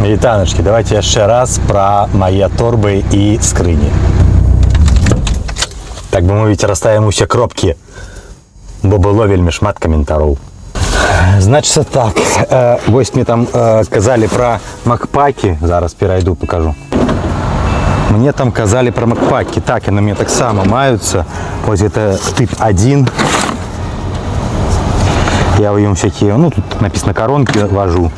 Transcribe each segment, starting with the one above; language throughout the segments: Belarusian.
Вітаночки, давайте еще раз про мои торбы и скрыни. Так бы мовить, расставим усе кропки, бо было вельмі шмат комментаров. Значит так, вось мне там казали про макпаки, зараз перейду покажу. Мне там казали про макпаки, так, и на мне так само маются. Вот это тип 1. Я в нем всякие, ну тут написано коронки вожу.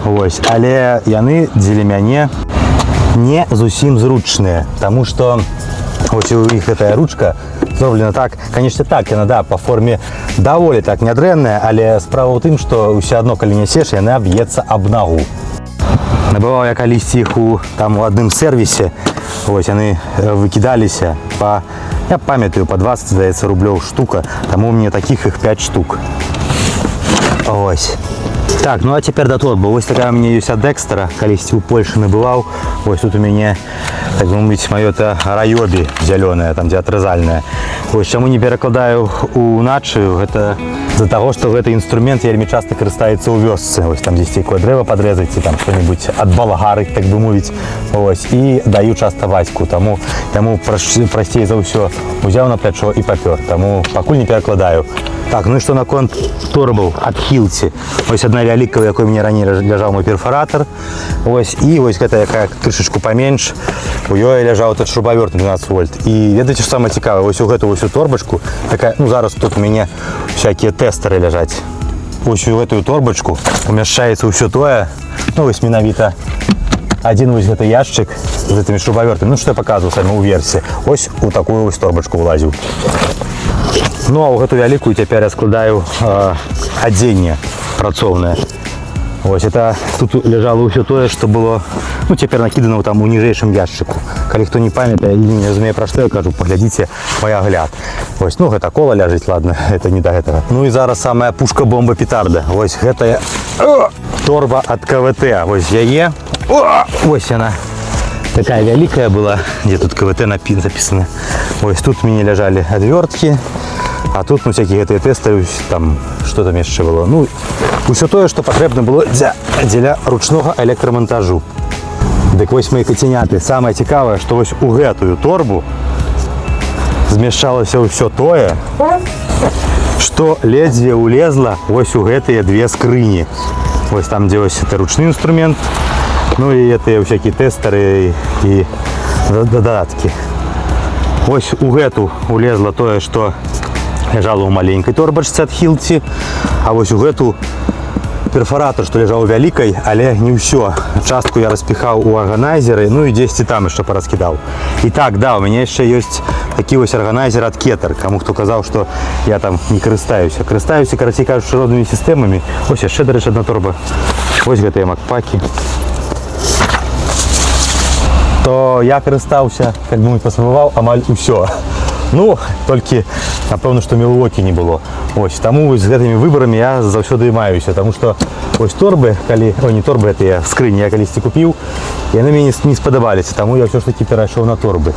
Ось, але яны дзеля мяне не зусім зручныя, тому что ось у іх эта ручка зроблена так, конечно так, яна да, по форме даволі так нядрэнная, але справа ў тым, што ўсё адно калі нясеш, яна б'ецца аб нагу. Набываў я калісьці іх у адным сервісе, ось яны выкідаліся па, я памятаю, по 20, здаецца, рублёў штука, таму мне таких іх 5 штук. Ось. Так, ну а теперь до торбы. Вот такая у меня есть от Декстера, колись у Польши набывал. Вот тут у меня, так бы мовить, мое-то райоби зеленое, там где отрезальное. Вот чему не перекладаю у начию, это из-за того, что этот инструмент вельми часто користается у вёсцы. Вот там здесь такое древо подрезать, там что-нибудь от болгары, так бы мовить. Вот, и даю часто Ваську, тому простее за все взял на плечо и попер, тому покуль не перекладаю. Так, ну и что наконт торбов от Hilti. Ось одна великая, якой мне ранее лежал мой перфоратор. Ось, и ось эта якая крышечку поменьше. У нее лежал этот шуруповерт 12 вольт. И видите, что самое цікаве, ось у эту ось торбочку, такая, ну зараз тут у меня всякие тестеры лежать. Ось у эту торбочку умещается все тое, ну ось миновито. Один ось это ящик с этими шуруповертами, ну что я показывал сами у версии. Ось у такую ось торбочку влазил. Ну а у эту великую теперь я складаю оденье працовное. Ось это тут лежало все то, что было, ну теперь накидано там у нижайшем ящику. Коли кто не памятает, не разумею про что я кажу, поглядите мой огляд. Ось, ну это кола ляжет, ладно, это не до этого. Ну и зараз самая пушка бомба петарда. Ось это торба от КВТ. Ось яе. Ось она. Такая великая была, где тут КВТ записано. Ось тут у меня лежали отвертки. А тут, ну, всякие тестеры, там, что там еще было. Ну, все то, что потребно было для ручного электромонтажу. Так ось мои котеняты. Самое цікавое, что ось у эту торбу змешалось все то, что лезвие улезло ось у этой две скрыни. Ось там, где ось это ручный инструмент, ну и это всякие тестеры и додатки. Ось у эту улезло то, что лежало у маленькой торбочки от Hilti, а вот у эту перфоратор, что лежал у великой, але не все. Частку я распихал у органайзера, ну и 10 там еще пораскидал. Итак, да, у меня еще есть такие вот органайзеры от Keter. Кому кто сказал, что я там не користаюсь. Я користаюсь, короче, кажется, родными системами. Ось еще, до речі, одна торба. Ось это макпаки. То я користався, як би посвивав, амаль усе. Ну, тільки, напевно, що Мілуокі не було. Ось, тому ось з цими виборами я завжди маюся, тому що ось торби, не торби, це я скрині, я колись купив, і вони мені не сподобалися, тому я все ж таки перейшов на торби.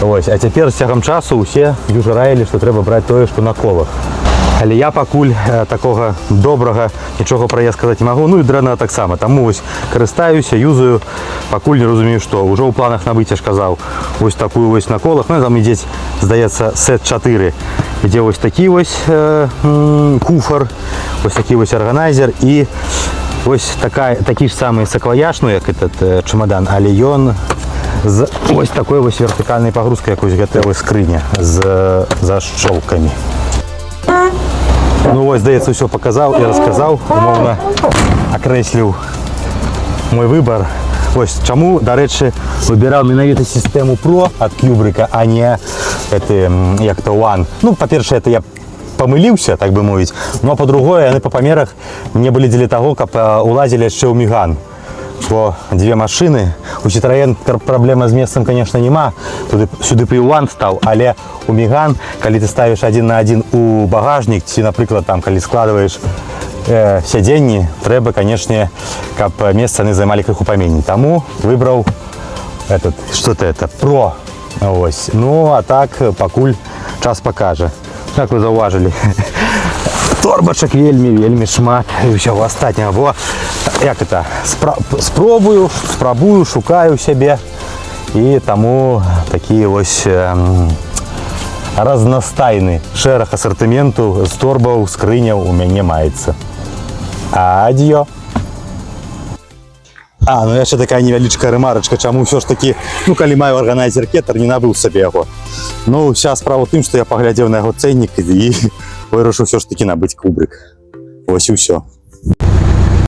Ось, а тепер з тягом часу усі дуже раїли, що треба брати те, що на колах. Але я покуль такого доброго нічого про я сказати не можу, ну і дренного так само. Тому ось користаюся, юзаю, покуль не розумію, що. Уже у планах набити, я ж казав, ось таку ось на колах. Ну, там ідеть, здається, сет 4, де ось такий ось куфер, ось такий ось органайзер і ось такий ж самий саквояж, ну, як этот чемодан, але він з ось такою ось вертикальною погрузкою, як ось готова скриня з защолками. Ну ось, здається, все показав і розказав, умовно окреслив мой вибір. Ось чому, до речі, вибирав менавіто систему Pro від Kubrick, а не як-то One. Ну, по-перше, це я помилився, так би мовити, ну а по-друге, вони по помірах мені були для того, щоб улазили ще у Megane. Бо две машины. У Citroën проблема з місцем, конечно, нема. Сюди P1 став, але у Megane, коли ти ставиш один на один у багажник, чи, наприклад, там, коли складываешь сидіння, треба, конечно, щоб місце не займали криху поменьше. Тому вибрав что-то это Pro. Ось. Ну, а так, покуль час покаже. Як ви зауважили, торбочок вельми шмат і всього остатнього. Бо як это, спробую, шукаю сябе. І таму такі ось разнастайны шэраг асартыменту з торбаў, скрыняў у мяне маецца. Ад'ё. Ну яшчэ такая невялічкая рэмарачка, чаму ўсё ж такі, калі маю арганайзер Кетер, не набыў сабе яго. Уся справа ў тым, што я паглядзеў на яго цэннік і вырашыў ўсё ж такі набыць кубрык. Вось і ўсё.